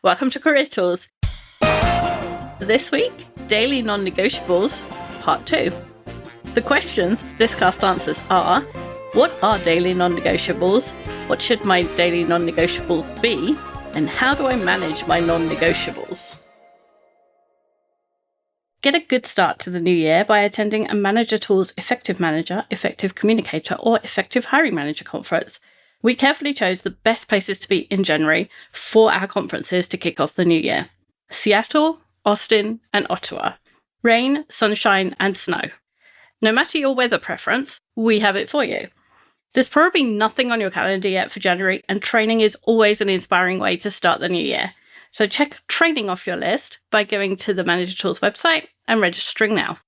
Welcome to Career Tools. This week, Daily Non-Negotiables, Part 2. The questions this cast answers are: what are daily non-negotiables? What should my daily non-negotiables be? And how do I manage my non-negotiables? Get a good start to the new year by attending a Manager Tools Effective Manager, Effective Communicator, or Effective Hiring Manager conference. We carefully chose the best places to be in January for our conferences to kick off the new year: Seattle, Austin, and Ottawa. Rain, sunshine, and snow. No matter your weather preference, we have it for you. There's probably nothing on your calendar yet for January, and training is always an inspiring way to start the new year. So check training off your list by going to the Manager Tools website and registering now.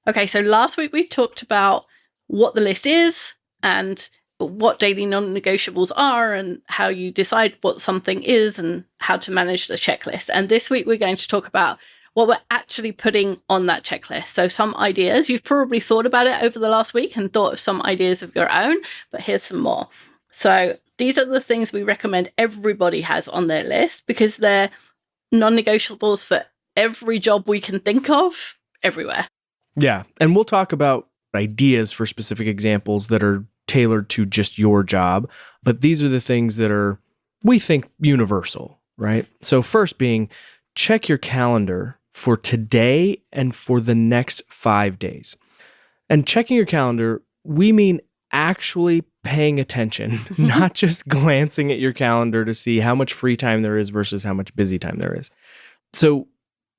Okay, so last week we talked about what the list is and what daily non-negotiables are and how you decide what something is and how to manage the checklist. And this week we're going to talk about what we're actually putting on that checklist. So some ideas, you've probably thought about it over the last week and thought of some ideas of your own, but here's some more. So these are the things we recommend everybody has on their list because they're non-negotiables for every job we can think of everywhere. Yeah. And we'll talk about ideas for specific examples that are tailored to just your job. But these are the things that are, we think, universal, right? So first being, check your calendar for today and for the next 5 days. And checking your calendar, we mean actually paying attention, not just glancing at your calendar to see how much free time there is versus how much busy time there is. So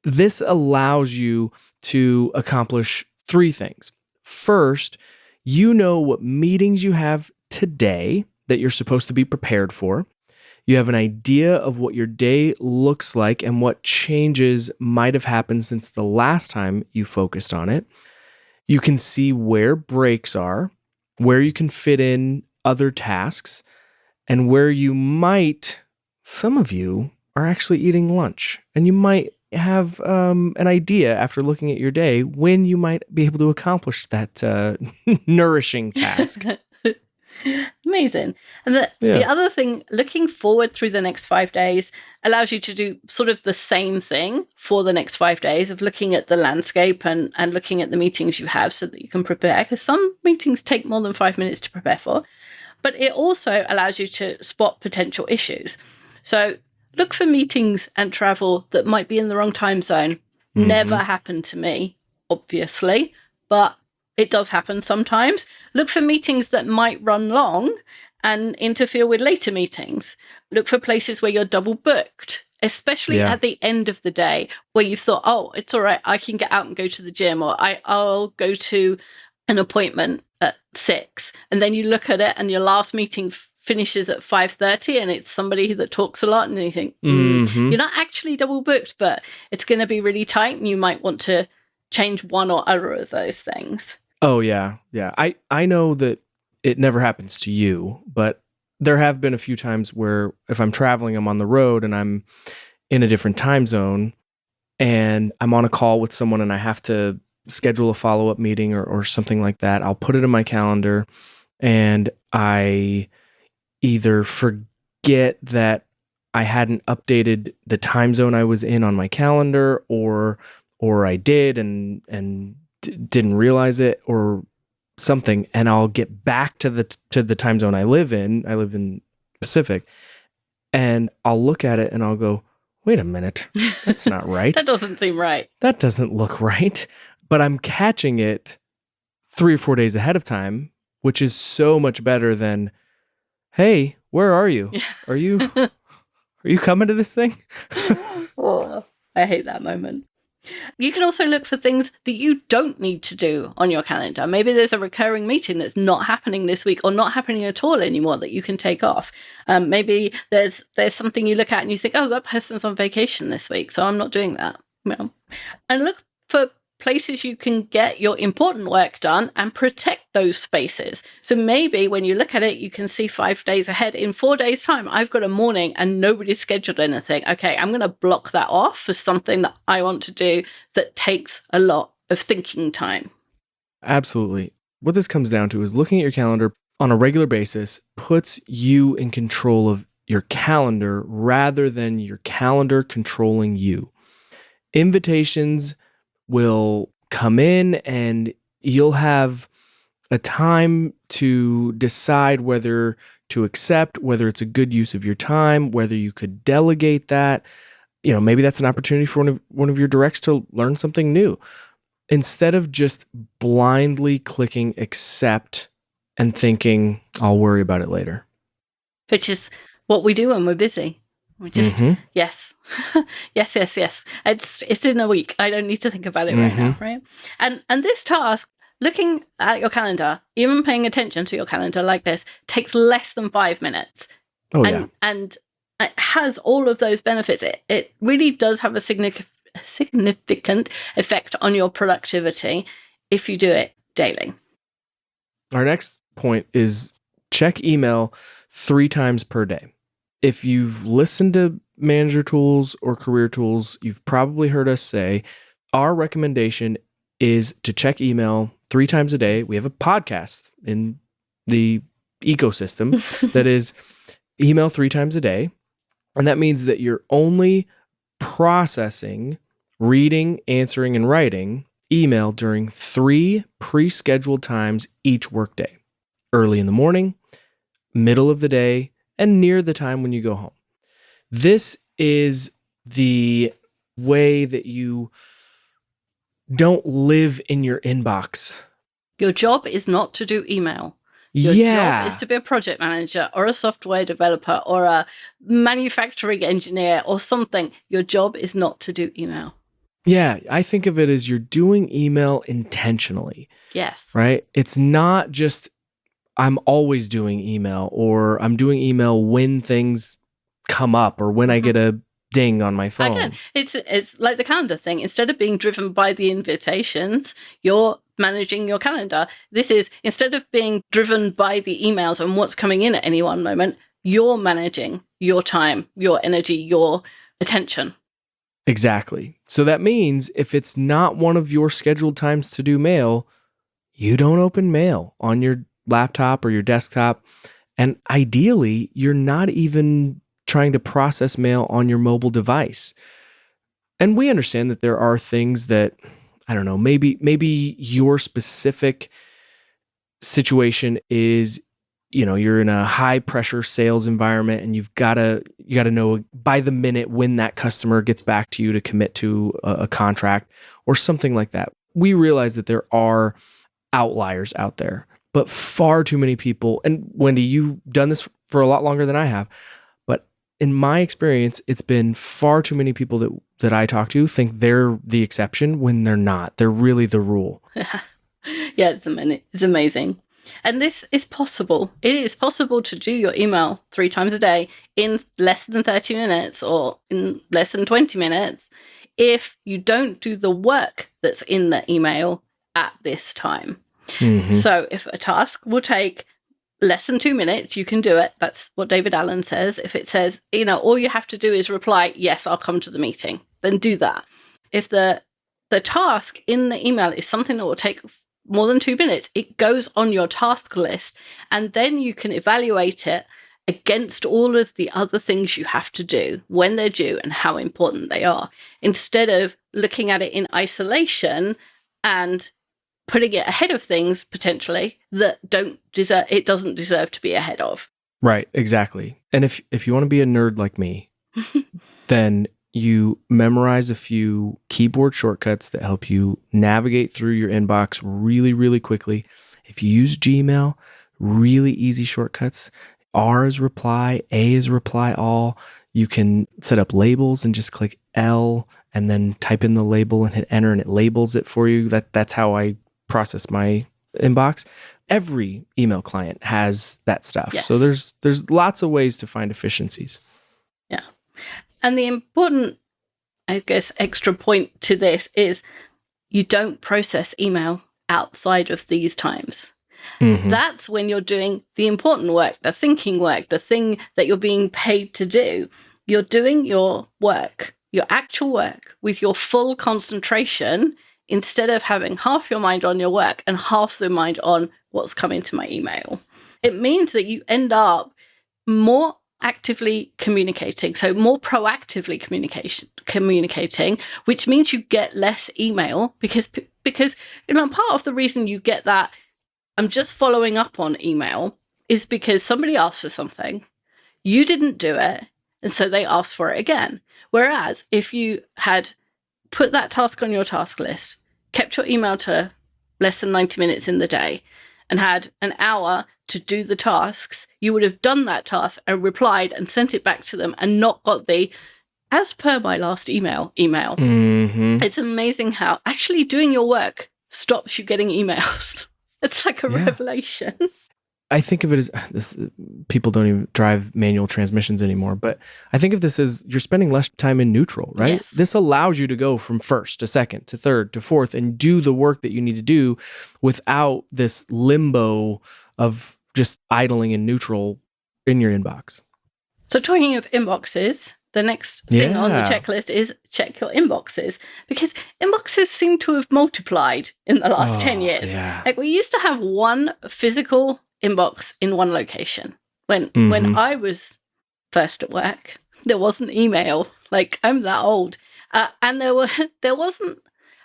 this allows you to accomplish 3 things. First, you know what meetings you have today that you're supposed to be prepared for. You have an idea of what your day looks like and what changes might have happened since the last time you focused on it. You can see where breaks are, where you can fit in other tasks, and where you might, some of you are actually eating lunch, and you might have an idea after looking at your day when you might be able to accomplish that nourishing task. Amazing. And the other thing, looking forward through the next 5 days allows you to do sort of the same thing for the next 5 days of looking at the landscape and looking at the meetings you have so that you can prepare, because some meetings take more than 5 minutes to prepare for. But it also allows you to spot potential issues. So look for meetings and travel that might be in the wrong time zone. Mm-hmm. Never happened to me, obviously, but it does happen sometimes. Look for meetings that might run long and interfere with later meetings. Look for places where you're double booked, especially at the end of the day where you've thought, oh, it's all right, I can get out and go to the gym, or I'll go to an appointment at 6. And then you look at it and your last meeting finishes at 5:30 and it's somebody that talks a lot and you think, you're not actually double booked, but it's going to be really tight and you might want to change one or other of those things. Oh, yeah. Yeah. I know that it never happens to you, but there have been a few times where if I'm traveling, I'm on the road and I'm in a different time zone and I'm on a call with someone and I have to schedule a follow-up meeting or something like that. I'll put it in my calendar and I either forget that I hadn't updated the time zone I was in on my calendar or I did and didn't realize it or something, and I'll get back to the time zone I live in. I live in Pacific, and I'll look at it and I'll go, wait a minute, that's not right. That doesn't seem right. That doesn't look right. But I'm catching it 3 or 4 days ahead of time, which is so much better than, hey, where are you? Are you coming to this thing? Oh, I hate that moment. You can also look for things that you don't need to do on your calendar. Maybe there's a recurring meeting that's not happening this week or not happening at all anymore that you can take off. Maybe there's something you look at and you think, oh, that person's on vacation this week, so I'm not doing that. Well, and look for places you can get your important work done and protect those spaces. So maybe when you look at it, you can see 5 days ahead. In 4 days' time, I've got a morning and nobody's scheduled anything. Okay, I'm going to block that off for something that I want to do that takes a lot of thinking time. Absolutely. What this comes down to is looking at your calendar on a regular basis puts you in control of your calendar rather than your calendar controlling you. Invitations will come in and you'll have a time to decide whether to accept, whether it's a good use of your time, whether you could delegate that. Maybe that's an opportunity for one of your directs to learn something new. Instead of just blindly clicking accept and thinking, I'll worry about it later. Which is what we do when we're busy. We just, yes. yes. It's in a week. I don't need to think about it right now, right? And this task, looking at your calendar, even paying attention to your calendar like this, takes less than 5 minutes. And it has all of those benefits. It really does have a significant effect on your productivity if you do it daily. Our next point is check email 3 times per day. If you've listened to Manager Tools or Career Tools, you've probably heard us say our recommendation is to check email 3 times a day. We have a podcast in the ecosystem that is email 3 times a day. And that means that you're only processing, reading, answering, and writing email during 3 pre-scheduled times each workday. Early in the morning, middle of the day, and near the time when you go home. This is the way that you don't live in your inbox. Your job is not to do email. Your job is to be a project manager or a software developer or a manufacturing engineer or something. Your job is not to do email. Yeah, I think of it as you're doing email intentionally. Yes. Right? It's not just I'm always doing email or I'm doing email when things come up or when I get a ding on my phone. Again, it's like the calendar thing. Instead of being driven by the invitations, you're managing your calendar. This is, instead of being driven by the emails and what's coming in at any one moment, you're managing your time, your energy, your attention. Exactly. So that means if it's not one of your scheduled times to do mail, you don't open mail on your laptop or your desktop. And ideally, you're not even trying to process mail on your mobile device. And we understand that there are things that, I don't know, maybe your specific situation is, you're in a high pressure sales environment and you got to know by the minute when that customer gets back to you to commit to a contract or something like that. We realize that there are outliers out there, but far too many people, and Wendy, you've done this for a lot longer than I have, but in my experience, it's been far too many people that I talk to think they're the exception when they're not. They're really the rule. Yeah, it's amazing. And this is possible. It is possible to do your email 3 times a day in less than 30 minutes or in less than 20 minutes if you don't do the work that's in the email at this time. So if a task will take less than 2 minutes, you can do it. That's what David Allen says. If it says, all you have to do is reply, yes, I'll come to the meeting, then do that. If the task in the email is something that will take more than 2 minutes, it goes on your task list, and then you can evaluate it against all of the other things you have to do, when they're due and how important they are, instead of looking at it in isolation and putting it ahead of things potentially that doesn't deserve to be ahead of. Right, exactly. And if you want to be a nerd like me, then you memorize a few keyboard shortcuts that help you navigate through your inbox really, really quickly. If you use Gmail, really easy shortcuts. R is reply, A is reply all. You can set up labels and just click L and then type in the label and hit enter and it labels it for you. That's how I process my inbox. Every email client has that stuff. Yes. So there's lots of ways to find efficiencies. Yeah. And the important, I guess, extra point to this is you don't process email outside of these times. That's when you're doing the important work, the thinking work, the thing that you're being paid to do. You're doing your work, your actual work, with your full concentration instead of having half your mind on your work and half the mind on what's coming to my email. It means that you end up more actively communicating, so more proactively communicating, which means you get less email because part of the reason you get that I'm just following up on email is because somebody asked for something, you didn't do it, and so they asked for it again. Whereas if you had put that task on your task list, kept your email to less than 90 minutes in the day, and had an hour to do the tasks, you would have done that task and replied and sent it back to them and not got the as per my last email. Mm-hmm. It's amazing how actually doing your work stops you getting emails. It's like a revelation. I think of it as this. People don't even drive manual transmissions anymore, but I think of this as you're spending less time in neutral, right? Yes. This allows you to go from first to second to third to fourth and do the work that you need to do without this limbo of just idling in neutral in your inbox. So talking of inboxes, the next thing on the checklist is check your inboxes, because inboxes seem to have multiplied in the last 10 years. Yeah. Like we used to have one physical inbox in one location. When I was first at work, there wasn't email. Like I'm that old. And there wasn't,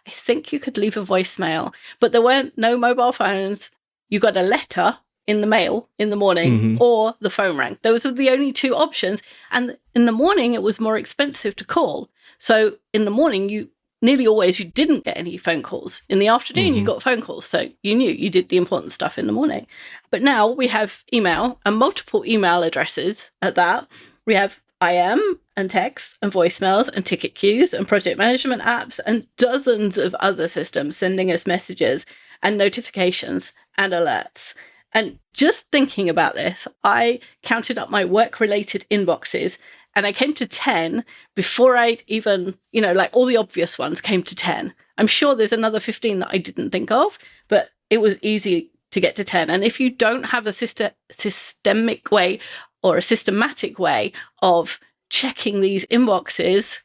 I think you could leave a voicemail, but there weren't no mobile phones. You got a letter in the mail in the morning or the phone rang. Those were the only two options. And in the morning, it was more expensive to call. So in the morning, you didn't get any phone calls. In the afternoon, you got phone calls. So you knew you did the important stuff in the morning. But now we have email and multiple email addresses at that. We have IM and text and voicemails and ticket queues and project management apps and dozens of other systems sending us messages and notifications and alerts. And just thinking about this, I counted up my work-related inboxes and I came to 10 before I'd even, like all the obvious ones came to 10. I'm sure there's another 15 that I didn't think of, but it was easy to get to 10. And if you don't have a systemic way or a systematic way of checking these inboxes,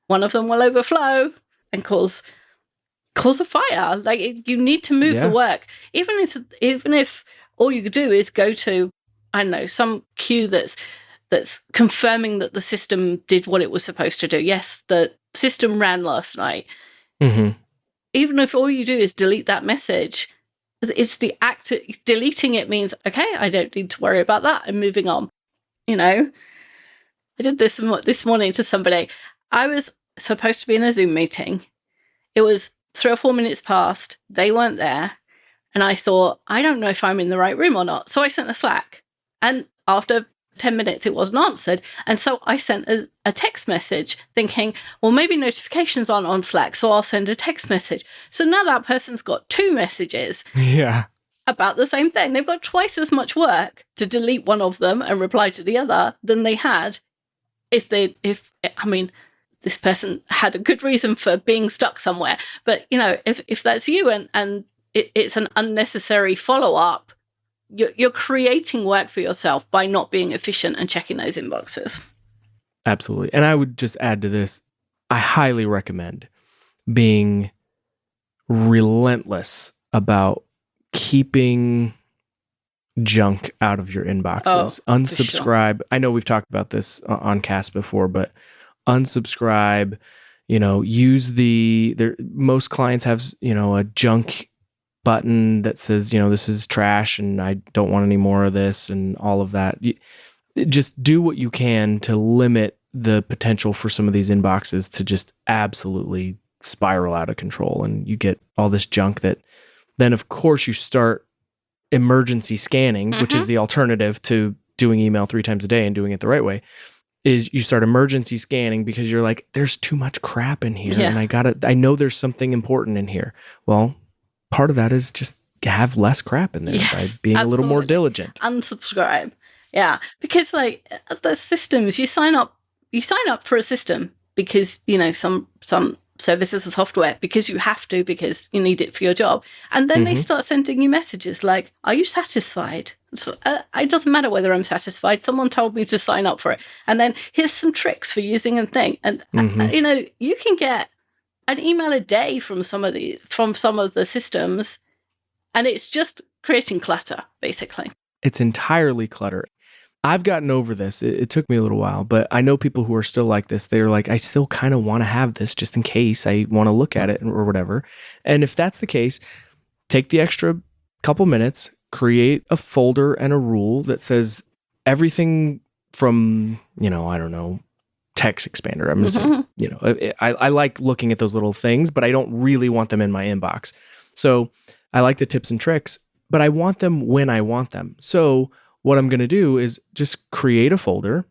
one of them will overflow and cause a fire. Like you need to move the work, even if all you could do is go to, I don't know, some queue that's confirming that the system did what it was supposed to do. Yes, the system ran last night. Mm-hmm. Even if all you do is delete that message, it's the act of deleting it means, okay, I don't need to worry about that. I'm moving on. I did this morning to somebody. I was supposed to be in a Zoom meeting. It was 3 or 4 minutes past. They weren't there. And I thought, I don't know if I'm in the right room or not. So I sent a Slack. And after 10 minutes, it wasn't answered. And so I sent a text message thinking, well, maybe notifications aren't on Slack, so I'll send a text message. So now that person's got 2 messages about the same thing. They've got twice as much work to delete one of them and reply to the other than they had if this person had a good reason for being stuck somewhere. But, if that's you and it's an unnecessary follow-up, you're creating work for yourself by not being efficient and checking those inboxes. Absolutely. And I would just add to this, I highly recommend being relentless about keeping junk out of your inboxes. Unsubscribe. Sure. I know we've talked about this on cast before, but unsubscribe, use most clients have, a junk button that says, this is trash and I don't want any more of this and all of that. Just do what you can to limit the potential for some of these inboxes to just absolutely spiral out of control. And you get all this junk that then, of course, you start emergency scanning, which is the alternative to doing email 3 times a day and doing it the right way, is you start emergency scanning because you're like, there's too much crap in here and I know there's something important in here. Well, part of that is just have less crap in there by being a little more diligent. Unsubscribe. Yeah. Because like the systems, you sign up for a system because, some services and software because you have to, because you need it for your job. And then they start sending you messages like, are you satisfied? So, it doesn't matter whether I'm satisfied. Someone told me to sign up for it. And then here's some tricks for using a thing. And, you can get an email a day from some of the systems, and it's just creating clutter, basically. It's entirely clutter. I've gotten over this. It took me a little while, but I know people who are still like this. They're like, I still kind of want to have this just in case I want to look at it or whatever. And if that's the case, take the extra couple minutes, create a folder and a rule that says everything from, I don't know, text expander. I'm going to say, I like looking at those little things, but I don't really want them in my inbox. So I like the tips and tricks, but I want them when I want them. So what I'm going to do is just create a folder,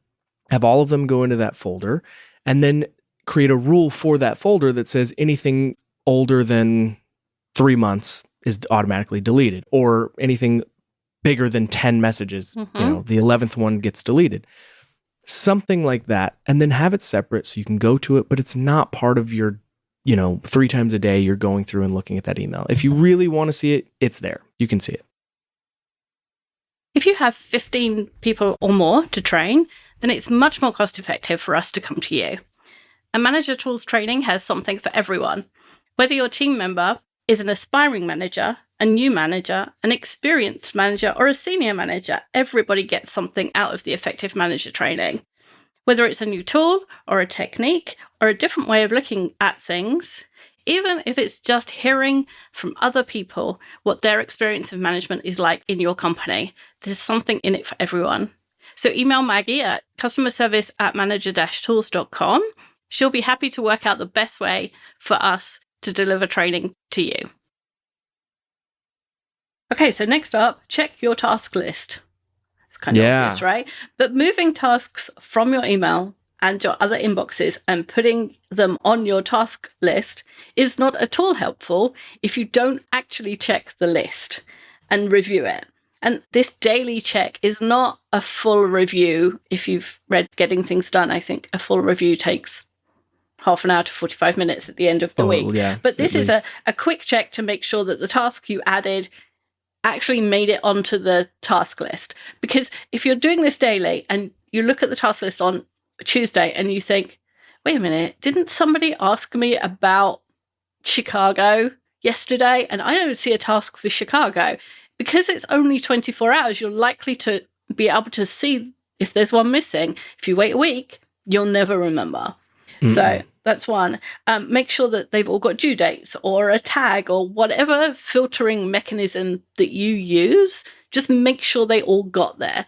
have all of them go into that folder, and then create a rule for that folder that says anything older than 3 months is automatically deleted, or anything bigger than 10 messages, the 11th one gets deleted. Something like that. And then have it separate so you can go to it, but it's not part of your, 3 times a day you're going through and looking at that email. If you really want to see it, it's there. You can see it. If you have 15 people or more to train, then it's much more cost effective for us to come to you. A manager tools training has something for everyone. Whether your team member is an aspiring manager, a new manager, an experienced manager, or a senior manager, everybody gets something out of the effective manager training. Whether it's a new tool or a technique or a different way of looking at things, even if it's just hearing from other people what their experience of management is like in your company, there's something in it for everyone. So email Maggie at customerservice@manager-tools.com. She'll be happy to work out the best way for us to deliver training to you. Okay, so next up, check your task list. It's kind of obvious, right? But moving tasks from your email and your other inboxes and putting them on your task list is not at all helpful if you don't actually check the list and review it. And this daily check is not a full review. If you've read Getting Things Done, I think a full review takes half an hour to 45 minutes at the end of the week. Yeah, but this is a quick check to make sure that the task you added actually made it onto the task list. Because if you're doing this daily and you look at the task list on Tuesday and you think, wait a minute, didn't somebody ask me about Chicago yesterday? And I don't see a task for Chicago. Because it's only 24 hours, you're likely to be able to see if there's one missing. If you wait a week, you'll never remember. So that's one. Make sure that they've all got due dates or a tag or whatever filtering mechanism that you use. Just make sure they all got there.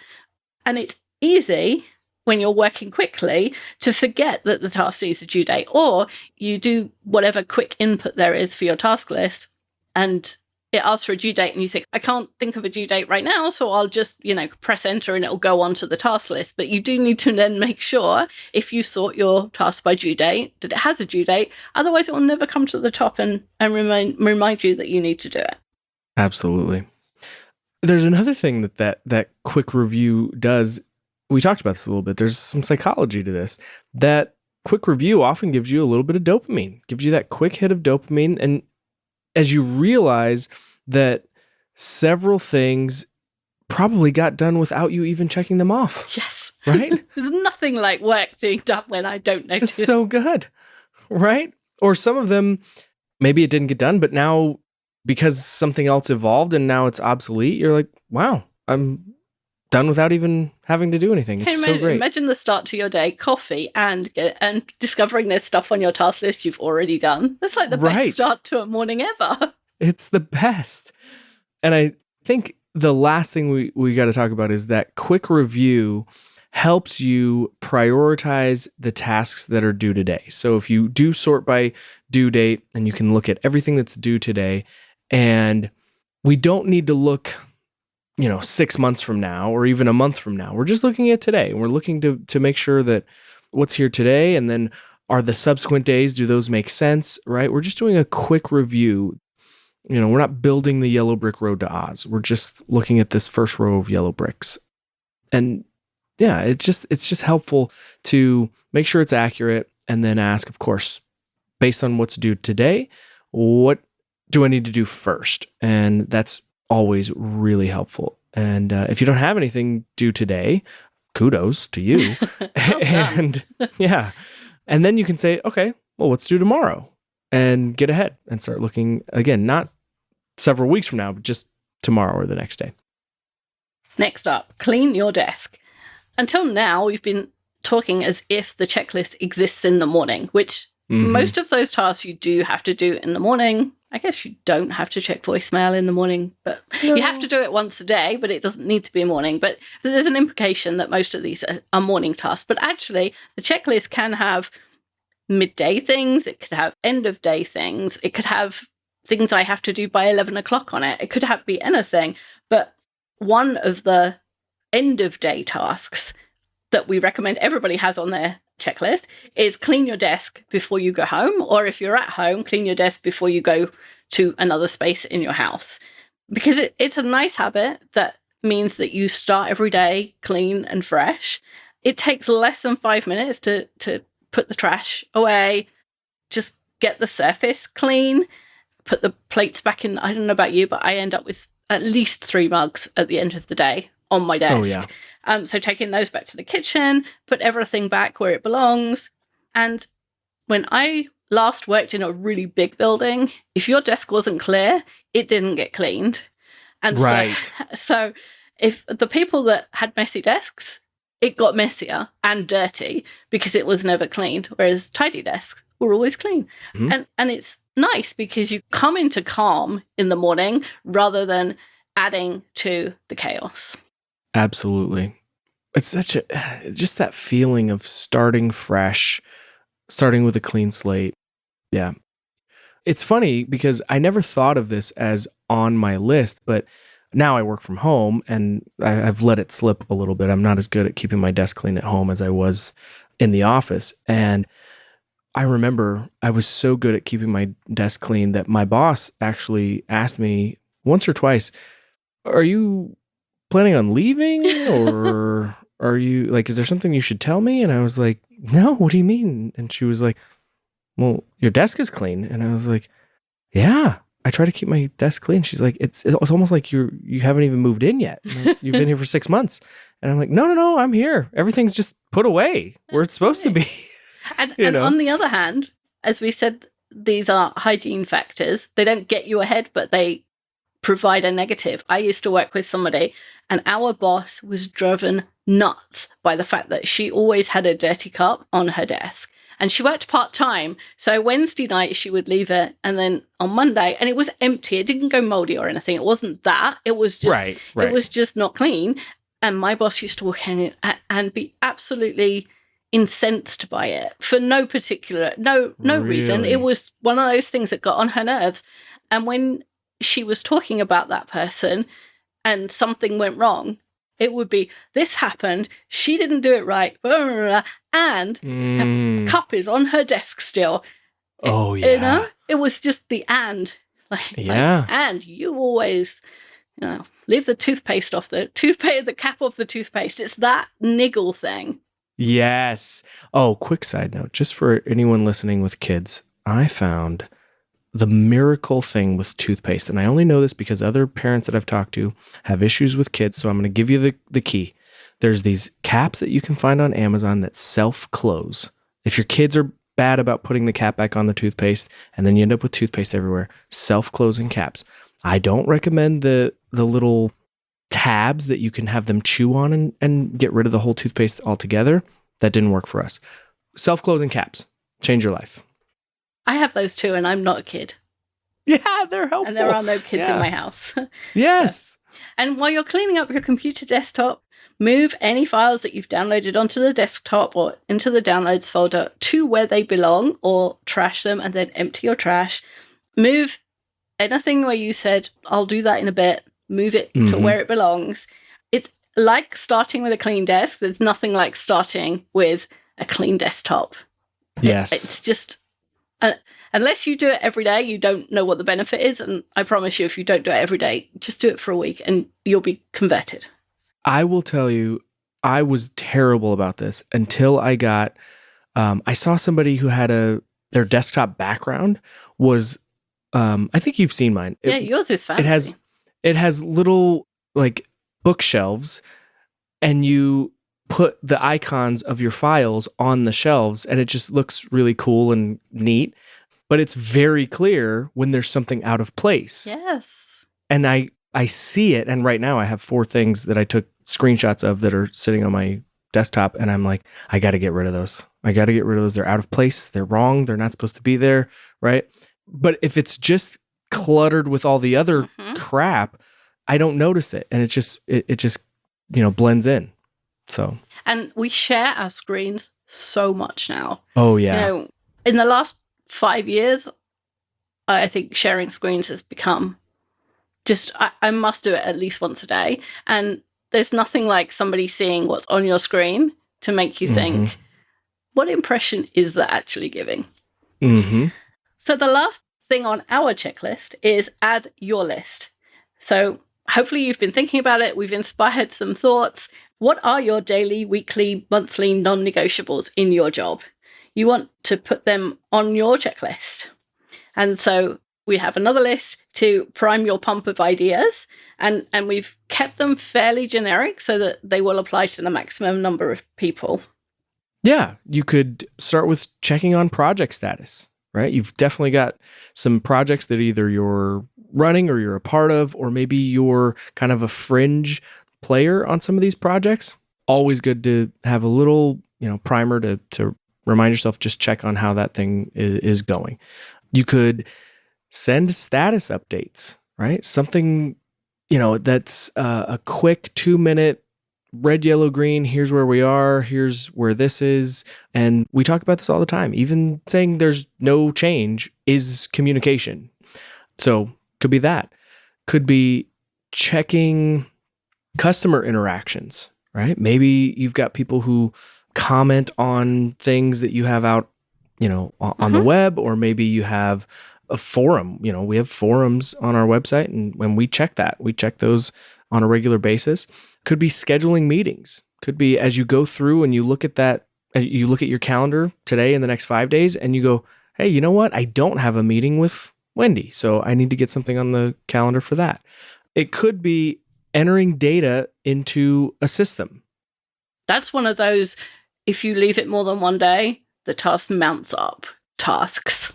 And it's easy when you're working quickly to forget that the task needs a due date, or you do whatever quick input there is for your task list and it asks for a due date and you think, I can't think of a due date right now, so I'll just, press enter and it'll go onto the task list. But you do need to then make sure, if you sort your task by due date, that it has a due date. Otherwise, it will never come to the top and remind you that you need to do it. Absolutely. There's another thing that quick review does. We talked about this a little bit. There's some psychology to this. That quick review often gives you a little bit of dopamine, gives you that quick hit of dopamine. And as you realize that several things probably got done without you even checking them off. Yes. Right? There's nothing like work being done when I don't notice. It's so good. Right? Or some of them, maybe it didn't get done, but now because something else evolved and now it's obsolete, you're like, wow, I'm done without even having to do anything. It's so great. Imagine the start to your day, coffee, and discovering there's stuff on your task list you've already done. That's like the best start to a morning ever. It's the best. And I think the last thing we got to talk about is that quick review helps you prioritize the tasks that are due today. So if you do sort by due date and you can look at everything that's due today, and we don't need to look 6 months from now or even a month from now. We're just looking at today. We're looking to make sure that what's here today, and then are the subsequent days, do those make sense, right? We're just doing a quick review. We're not building the yellow brick road to Oz. We're just looking at this first row of yellow bricks. And yeah, it's just helpful to make sure it's accurate and then ask, of course, based on what's due today, what do I need to do first? And that's always really helpful. And if you don't have anything due today, kudos to you. And yeah. And then you can say, okay, well, what's due tomorrow? And get ahead and start looking again, not several weeks from now, but just tomorrow or the next day. Next up, clean your desk. until now, we've been talking as if the checklist exists in the morning, which most of those tasks you do have to do in the morning. I guess you don't have to check voicemail in the morning, but you have to do it once a day, but it doesn't need to be morning. But there's an implication that most of these are morning tasks. But actually, the checklist can have midday things. It could have end of day things. It could have things I have to do by 11 o'clock on it. It could be anything. But one of the end of day tasks that we recommend everybody has on their checklist is clean your desk before you go home, or if you're at home, clean your desk before you go to another space in your house. Because it's a nice habit that means that you start every day clean and fresh. It takes less than 5 minutes to put the trash away, just get the surface clean, put the plates back in. I don't know about you, but I end up with at least 3 mugs at the end of the day on my desk. Oh, yeah. So taking those back to the kitchen, put everything back where it belongs. And when I last worked in a really big building, if your desk wasn't clear, it didn't get cleaned. And right. So if the people that had messy desks, it got messier and dirty because it was never cleaned, whereas tidy desks were always clean. And it's nice because you come into calm in the morning rather than adding to the chaos. Absolutely. It's just that feeling of starting fresh, starting with a clean slate. Yeah. It's funny because I never thought of this as on my list, but now I work from home and I've let it slip a little bit. I'm not as good at keeping my desk clean at home as I was in the office. And I remember I was so good at keeping my desk clean that my boss actually asked me once or twice, "Are you planning on leaving, or are you like, is there something you should tell me?" And I was like, "No, what do you mean?" And she was like, "Well, your desk is clean." And I was like, "Yeah, I try to keep my desk clean." She's like, it's almost like you haven't even moved in yet. You've been here for 6 months. And I'm like, no, I'm here. Everything's just put away where it's supposed to be. And on the other hand, as we said, these are hygiene factors. They don't get you ahead, but they provide a negative. I used to work with somebody and our boss was driven nuts by the fact that she always had a dirty cup on her desk. And she worked part-time. So Wednesday night, she would leave it. And then on Monday, and it was empty. It didn't go moldy or anything. It wasn't that. It was just, right. It was just not clean. And my boss used to walk in and be absolutely incensed by it for no reason. It was one of those things that got on her nerves. And when she was talking about that person and something went wrong, it would be, this happened, she didn't do it right, blah, blah, blah, and the cup is on her desk still. Oh, yeah. You know? It was just the and. And you always, leave the toothpaste off the cap off the toothpaste. It's that niggle thing. Yes. Oh, quick side note, just for anyone listening with kids, I found the miracle thing with toothpaste. And I only know this because other parents that I've talked to have issues with kids. So I'm going to give you the key. There's these caps that you can find on Amazon that self-close. If your kids are bad about putting the cap back on the toothpaste and then you end up with toothpaste everywhere, self-closing caps. I don't recommend the little tabs that you can have them chew on and get rid of the whole toothpaste altogether. That didn't work for us. Self-closing caps. Change your life. I have those too, and I'm not a kid. Yeah, they're helpful. And there are no kids in my house. Yes. So, and while you're cleaning up your computer desktop, move any files that you've downloaded onto the desktop or into the downloads folder to where they belong, or trash them and then empty your trash. Move anything where you said, I'll do that in a bit, move it to where it belongs. It's like starting with a clean desk. There's nothing like starting with a clean desktop. Yes. It's just... unless you do it every day, you don't know what the benefit is. And I promise you, if you don't do it every day, just do it for a week and you'll be converted. I will tell you, I was terrible about this until I got, I saw somebody who had their desktop background was, I think you've seen mine. Yours is fancy. It has little like bookshelves and you put the icons of your files on the shelves and it just looks really cool and neat, but it's very clear when there's something out of place. Yes. And I see it. And right now I have 4 things that I took screenshots of that are sitting on my desktop, and I'm like, I got to get rid of those. They're out of place. They're wrong. They're not supposed to be there, right? But if it's just cluttered with all the other crap, I don't notice it, and it just blends in. So, and we share our screens so much now. Oh yeah. In the last 5 years, I think sharing screens has become just, I must do it at least once a day. And there's nothing like somebody seeing what's on your screen to make you think, what impression is that actually giving? So the last thing on our checklist is add your list. So hopefully you've been thinking about it. We've inspired some thoughts. What are your daily, weekly, monthly non-negotiables in your job? You want to put them on your checklist. And so we have another list to prime your pump of ideas. And we've kept them fairly generic so that they will apply to the maximum number of people. Yeah, you could start with checking on project status, right? You've definitely got some projects that either you're running or you're a part of, or maybe you're kind of a fringe player on some of these projects. Always good to have a little, primer to remind yourself, just check on how that thing is going. You could send status updates, right? Something, that's a quick 2-minute red, yellow, green. Here's where we are. Here's where this is. And we talk about this all the time. Even saying there's no change is communication. So could be that. Could be checking customer interactions, right? Maybe you've got people who comment on things that you have out, on the web, or maybe you have a forum. We have forums on our website, and when we check those on a regular basis. Could be scheduling meetings. Could be as you go through and you look at that, you look at your calendar today and the next 5 days, and you go, hey, you know what? I don't have a meeting with Wendy, so I need to get something on the calendar for that. It could be entering data into a system. That's one of those, if you leave it more than one day, the task mounts up tasks.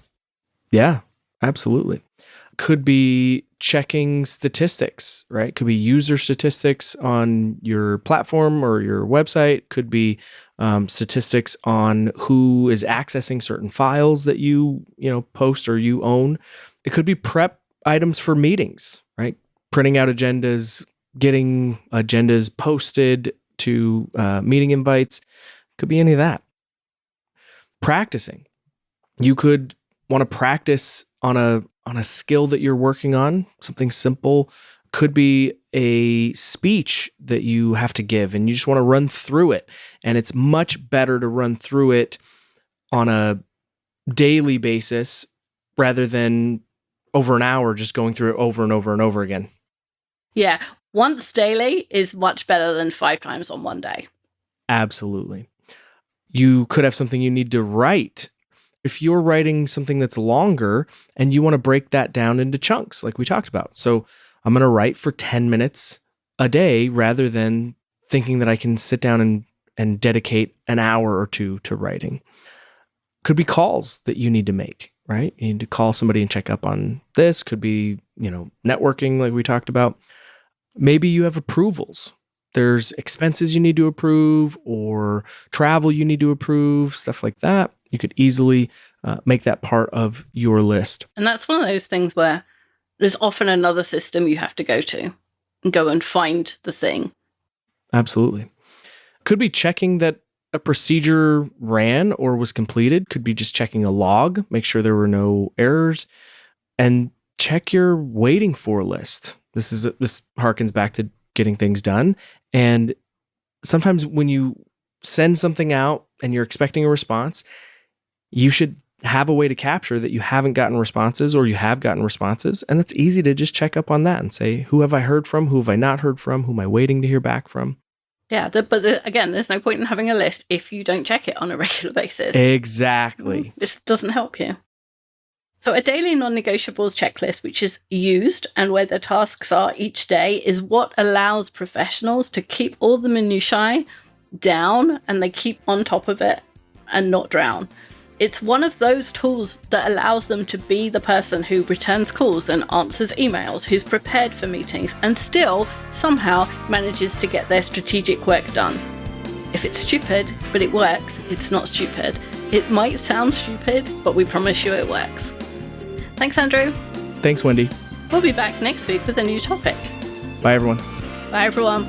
Yeah, absolutely. Could be checking statistics, right? Could be user statistics on your platform or your website. Could be statistics on who is accessing certain files that you post or you own. It could be prep items for meetings, right? Printing out agendas, getting agendas posted to meeting invites. Could be any of that. Practicing. You could want to practice on a skill that you're working on, something simple. Could be a speech that you have to give and you just want to run through it. And it's much better to run through it on a daily basis rather than over an hour just going through it over and over and over again. Yeah, once daily is much better than 5 times on one day. Absolutely. You could have something you need to write. If you're writing something that's longer and you want to break that down into chunks, like we talked about. So I'm going to write for 10 minutes a day rather than thinking that I can sit down and dedicate an hour or two to writing. Could be calls that you need to make, right? You need to call somebody and check up on this. Could be, networking like we talked about. Maybe you have approvals. There's expenses you need to approve or travel you need to approve, stuff like that. You could easily make that part of your list. And that's one of those things where there's often another system you have to go to and go and find the thing. Absolutely. Could be checking that a procedure ran or was completed. Could be just checking a log, make sure there were no errors, and check your waiting for list. This harkens back to getting things done. And sometimes when you send something out and you're expecting a response, you should have a way to capture that you haven't gotten responses or you have gotten responses. And that's easy to just check up on that and say, who have I heard from? Who have I not heard from? Who am I waiting to hear back from? Yeah, again, there's no point in having a list if you don't check it on a regular basis. Exactly. This doesn't help you. So a daily non-negotiables checklist, which is used and where the tasks are each day, is what allows professionals to keep all the minutiae down and they keep on top of it and not drown. It's one of those tools that allows them to be the person who returns calls and answers emails, who's prepared for meetings, and still somehow manages to get their strategic work done. If it's stupid, but it works, it's not stupid. It might sound stupid, but we promise you it works. Thanks, Andrew. Thanks, Wendy. We'll be back next week with a new topic. Bye, everyone. Bye, everyone.